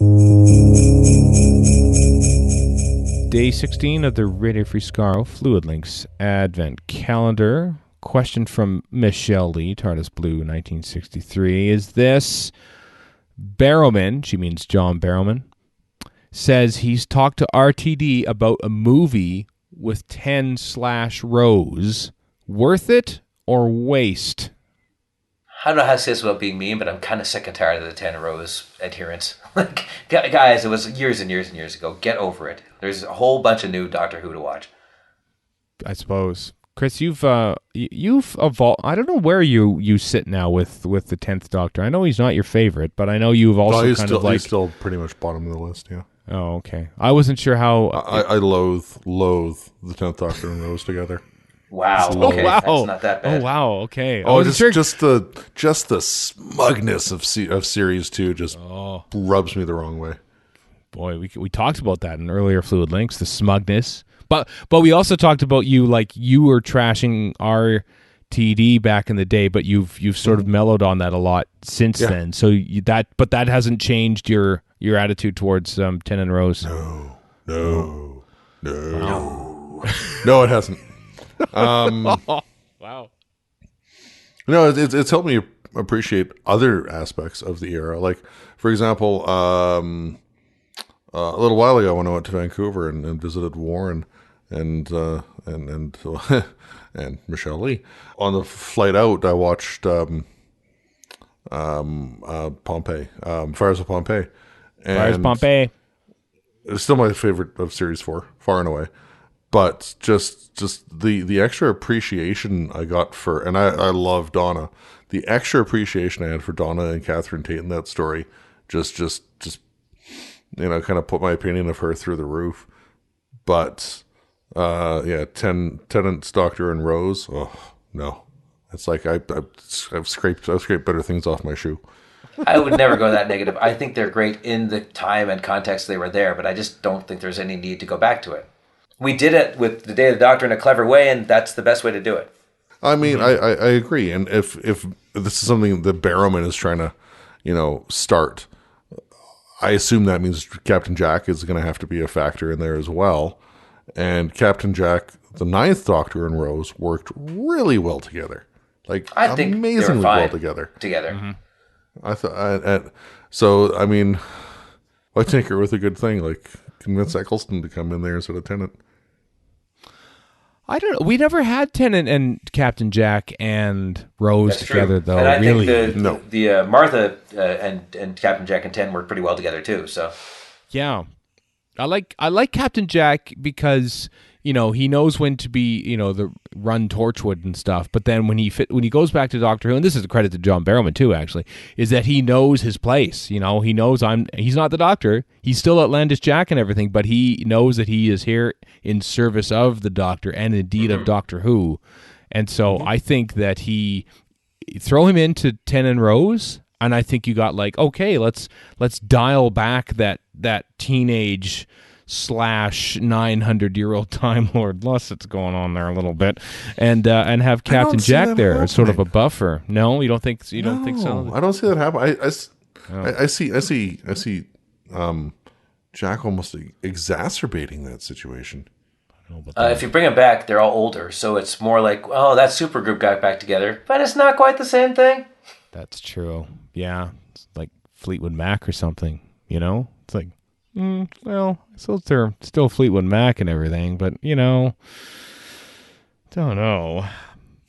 Day 16 of the Radio Free Skaro Fluid Links Advent Calendar. Question from Michelle Lee, TARDIS Blue, 1963. Is this Barrowman, she means John Barrowman, says he's talked to RTD about a movie with 10/Rose. Worth it or waste? I don't know how to say this without being mean, but I'm kind of sick and tired of the 10 Rose adherence. Like, guys, it was years and years and years ago. Get over it. There's a whole bunch of new Doctor Who to watch. I suppose. Chris, you've evolved. I don't know where you sit now with the 10th Doctor. I know he's not your favorite, but I know you've also he's still pretty much bottom of the list, yeah. Oh, okay. I wasn't sure how... I loathe the 10th Doctor and Rose together. Wow. Okay. Wow. That's not that bad. Oh, wow. Okay. Just the smugness of Series 2 just rubs me the wrong way. Boy, we talked about that in earlier Fluid Links, the smugness. But we also talked about you were trashing RTD back in the day, but you've sort of mellowed on that a lot since then. So that hasn't changed your attitude towards 10 and Rose. No, it hasn't. Wow. No, it's helped me appreciate other aspects of the era. Like, for example, a little while ago when I went to Vancouver and visited Warren and and Michelle Lee, on the flight out, I watched Pompeii, Fires of Pompeii. Fires of Pompeii. It's still my favorite of Series 4, far and away. But just the extra appreciation I got for, and I love Donna, the extra appreciation I had for Donna and Catherine Tate in that story, just kind of put my opinion of her through the roof. But Tennant's Doctor and Rose, oh no, it's like I've scraped better things off my shoe. I would never go that negative. I think they're great in the time and context they were there, but I just don't think there's any need to go back to it. We did it with the Day of the Doctor in a clever way, and that's the best way to do it. I mean, I agree. And if this is something that Barrowman is trying to, start, I assume that means Captain Jack is going to have to be a factor in there as well. And Captain Jack, the 9th Doctor and Rose worked really well together. Like, I think amazingly well together. Mm-hmm. I thought, so, I mean, why tinker with a good thing? Like, convince Eccleston to come in there instead of Tennant. I don't know. We never had Tennant and Captain Jack and Rose together, though. And I really, think the Martha and Captain Jack and Tennant work pretty well together too. So, yeah, I like Captain Jack because he knows when to be the run Torchwood and stuff. But then when he goes back to Doctor Who, and this is a credit to John Barrowman too, actually, is that he knows his place. He knows he's not the Doctor. He's still Outlandish Jack and everything, but he knows that he is here in service of the Doctor and indeed of Doctor Who. And so I think that he throw him into 10 and Rose, and I think you got like, okay, let's dial back that teenage / 900-year-old Time Lord lust that's going on there a little bit, and have Captain Jack there as sort of a buffer. No, you don't think so? I don't see that happen. I see Jack almost exacerbating that situation. If you bring them back, they're all older, so it's more like, oh, that supergroup got back together, but it's not quite the same thing. That's true. Yeah, it's like Fleetwood Mac or something. It's like. Well, so they're still Fleetwood Mac and everything, but don't know. I don't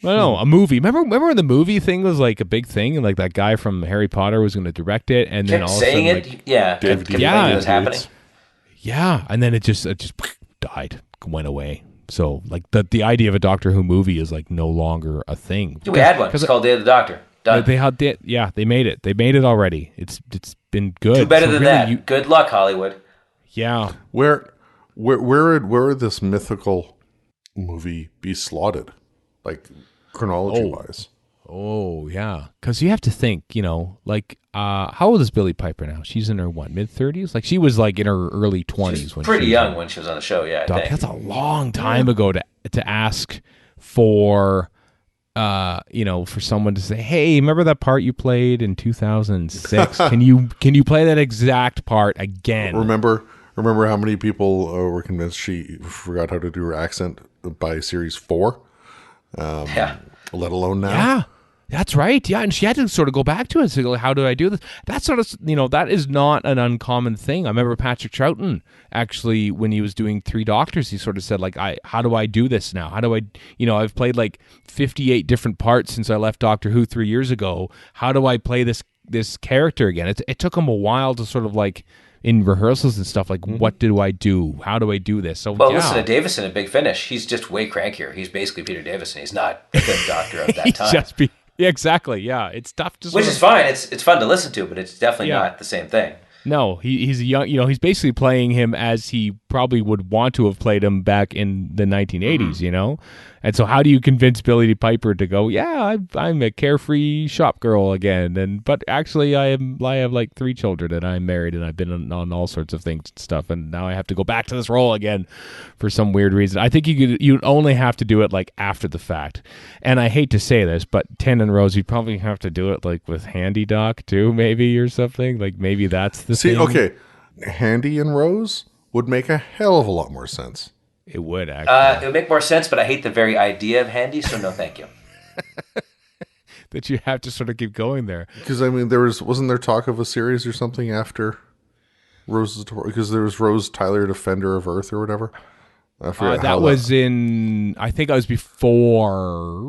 know, a movie. Remember when the movie thing was like a big thing, and like that guy from Harry Potter was going to direct it, and then all of a sudden, it was happening. Yeah, and then it just died, went away. So like the idea of a Doctor Who movie is like no longer a thing. We had one. It's called Day of the Doctor. Done. They made it. They made it already. It's been good. Do better than that. Good luck, Hollywood. Yeah. Where would this mythical movie be slotted, like chronology wise? Oh yeah, because you have to think. How old is Billie Piper now? She's in her mid-30s. Like she was like in her early 20s when pretty young when she was on the show. Yeah, that's a long time ago to ask for for someone to say, "Hey, remember that part you played in 2006? Can you play that exact part again?" Remember how many people were convinced she forgot how to do her accent by series 4? Yeah. Let alone now. Yeah, that's right. Yeah, and she had to sort of go back to it. So, like, how do I do this? That's sort of, that is not an uncommon thing. I remember Patrick Troughton, actually, when he was doing Three Doctors, he sort of said, like, how do I do this now? How do I, I've played like 58 different parts since I left Doctor Who 3 years ago. How do I play this character again? It took him a while to sort of like, in rehearsals and stuff, like, what do I do? How do I do this? So, Well, listen to Davison in Big Finish. He's just way crankier. He's basically Peter Davison. He's not the Doctor of that time. Yeah, exactly. Yeah, it's tough to. Which is fine. It's fun to listen to, but it's definitely not the same thing. No, he's a young. He's basically playing him as he probably would want to have played him back in the 1980s. And so, how do you convince Billy Piper to go? Yeah, I'm a carefree shop girl again, but actually, I have like 3 children, and I'm married, and I've been on all sorts of things and stuff, and now I have to go back to this role again for some weird reason. I think you'd only have to do it like after the fact, and I hate to say this, but Ten and Rose, you'd probably have to do it like with Handy Doc too, maybe, or something. Like maybe that's the thing. Okay, Handy and Rose would make a hell of a lot more sense. It would actually. It would make more sense, but I hate the very idea of Handy, so no thank you. That you have to sort of keep going there. Because, I mean, wasn't there talk of a series or something after Rose's, because there was Rose Tyler, Defender of Earth or whatever? I forget that was in, I think I was before,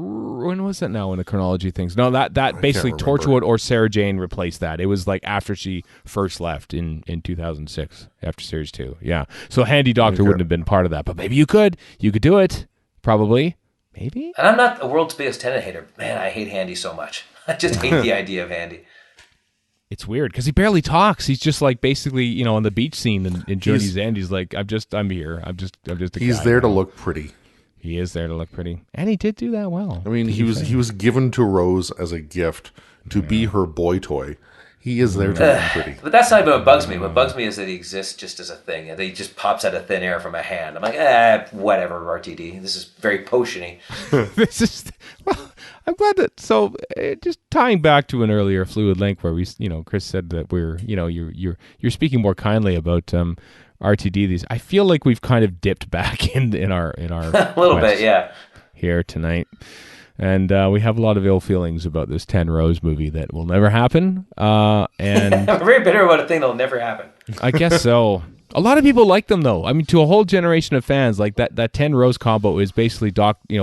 when was it now in the chronology things? No, that basically Torchwood or Sarah Jane replaced that. It was like after she first left in 2006, after series 2. Yeah. So Handy Doctor wouldn't have been part of that, but maybe you could do it. Probably. Maybe. And I'm not the world's biggest Tennant hater. Man, I hate Handy so much. I just hate the idea of Handy. It's weird because he barely talks. He's just like basically, on the beach scene in Journey's End. He's like, I'm here. I'm just a He's guy there now. to look pretty. He is there to look pretty, and he did do that well. I mean, he was given to Rose as a gift to be her boy toy. He is there to look pretty. But that's not even what bugs me. What bugs me is that he exists just as a thing, and that he just pops out of thin air from a hand. I'm like, whatever, RTD. This is very potiony. This is I'm glad that. So, just tying back to an earlier Fluid Link where we, Chris said that we're, you're speaking more kindly about RTD. These, I feel like we've kind of dipped back in our a little bit, yeah, here tonight. And we have a lot of ill feelings about this 10 Rose movie that will never happen. And I'm very bitter about a thing that'll never happen. I guess so. A lot of people like them, though. I mean, to a whole generation of fans, like that 10 Rose combo is basically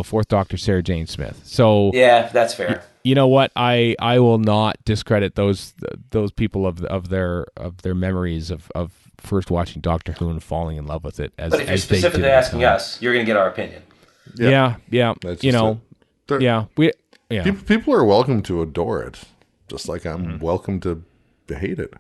Fourth Doctor Sarah Jane Smith. So yeah, that's fair. You know what? I will not discredit those people of their memories of first watching Doctor Who and falling in love with it. But if you're specifically asking us, you're going to get our opinion. Yeah. That's People are welcome to adore it, just like I'm welcome to hate it.